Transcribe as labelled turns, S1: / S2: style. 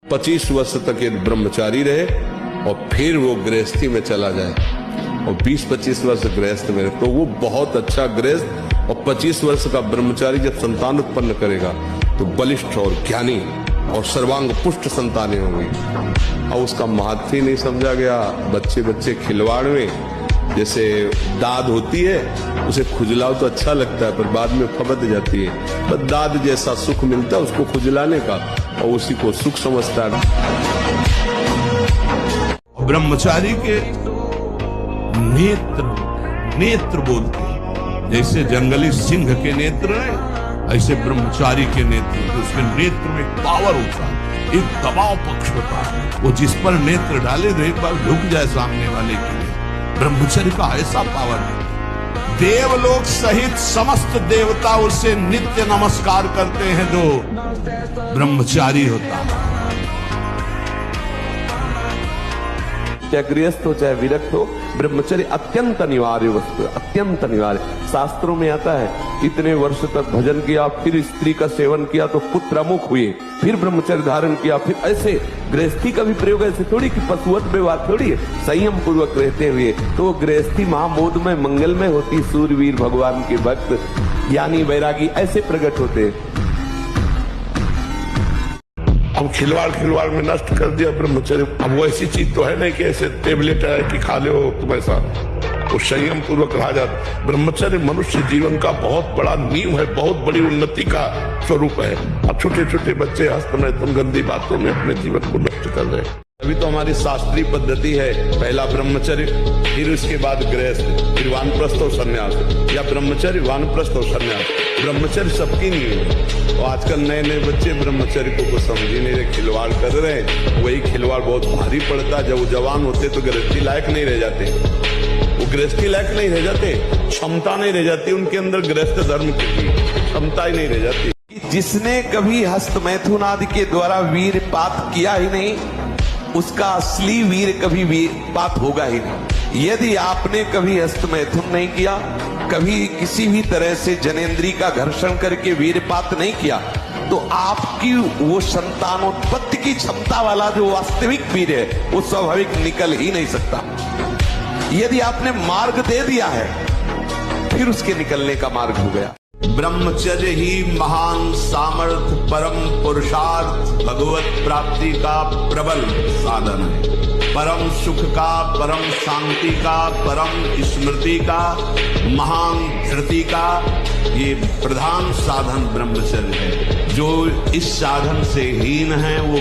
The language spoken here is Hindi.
S1: 25 वर्ष तक एक ब्रह्मचारी रहे और फिर वो गृहस्थी में चला जाए और 20-25 वर्ष गृहस्थ में रहे, तो वो बहुत अच्छा गृहस्थ। और 25 वर्ष का ब्रह्मचारी जब संतान उत्पन्न करेगा तो बलिष्ठ और ज्ञानी और सर्वांग पुष्ट संतानें होंगी। और उसका महत्व ही नहीं समझा गया। बच्चे बच्चे खिलवाड़ में जैसे दाद होती है, उसे खुजलाओ तो अच्छा लगता है पर बाद में फबद जाती है। पर दाद जैसा सुख मिलता है उसको खुजलाने का, और उसी को सुख समझता है।
S2: ब्रह्मचारी के नेत्र बोलते हैं, जैसे जंगली सिंह के नेत्र है, ऐसे ब्रह्मचारी के नेत्र, उसके नेत्र में पावर होता है, एक दबाव पक्ष होता है। वो जिस पर नेत्र डाले तो एक बार झुक जाए सामने वाले के लिए। ब्रह्मचर्य का ऐसा पावर है, देवलोक सहित समस्त देवता उसे नित्य नमस्कार करते हैं जो ब्रह्मचारी होता है।
S3: चाहे गृहस्थ हो चाहे विरक्त हो, ब्रह्मचर्य अत्यंत अनिवार्य वस्तु है, अत्यंत अनिवार्य। शास्त्रों में आता है इतने वर्ष तक भजन किया, फिर स्त्री का सेवन किया तो पुत्र अमुख हुए, फिर ब्रह्मचर्य धारण किया, फिर ऐसे गृहस्थी का भी प्रयोग ऐसे थोड़ी कि पशुवत व्यवहार थोड़ी है, संयम पूर्वक रहते हुए। तो गृहस्थी महामोद में मंगल में होती, सूरवीर भगवान के भक्त ज्ञानी वैरागी ऐसे प्रकट होते।
S2: अब खिलवाड़ में नष्ट कर दिया ब्रह्मचर्य। अब वो ऐसी चीज तो है नहीं कि ऐसे टेबलेट है कि खा लो तुम, ऐसा वो संयम पूर्वक रहा जाता। ब्रह्मचर्य मनुष्य जीवन का बहुत बड़ा नींव है, बहुत बड़ी उन्नति का स्वरूप है। अब छोटे छोटे बच्चे हस्तमैथुन गंदी बातों में अपने जीवन को नष्ट कर रहे हैं।
S1: अभी तो हमारी शास्त्रीय पद्धति है, पहला ब्रह्मचर्य, फिर उसके बाद गृहस्थ, फिर वानप्रस्थ और संन्यास, या ब्रह्मचर्य वानप्रस्थ और संन्यास। ब्रह्मचर्य सबकी नहीं है। और आजकल नए नए बच्चे ब्रह्मचर्य को समझ ही नहीं रहे, खिलवाड़ कर रहे हैं। वही खिलवाड़ बहुत भारी पड़ता है। जब वो जवान होते तो गृहस्थी लायक नहीं रह जाते, वो गृहस्थी लायक नहीं रह जाते, क्षमता नहीं रह जाती उनके अंदर, गृहस्थ धर्म की क्षमता ही नहीं रह जाती।
S3: जिसने कभी हस्तमैथुन आदि के द्वारा वीरपात किया ही नहीं, उसका असली वीर कभी वीरपात होगा ही नहीं। यदि आपने कभी हस्तमैथुन नहीं किया, कभी किसी भी तरह से जनेंद्री का घर्षण करके वीरपात नहीं किया, तो आपकी वो संतानोत्पत्ति की क्षमता वाला जो वास्तविक वीर है वो स्वाभाविक निकल ही नहीं सकता। यदि आपने मार्ग दे दिया है, फिर उसके निकलने का मार्ग हो गया।
S2: ब्रह्मचर्य ही महान सामर्थ्य, परम पुरुषार्थ, भगवत प्राप्ति का प्रबल साधन है। परम सुख का, परम शांति का, परम स्मृति का, महान धृति का ये प्रधान साधन ब्रह्मचर्य है। जो इस साधन से हीन है वो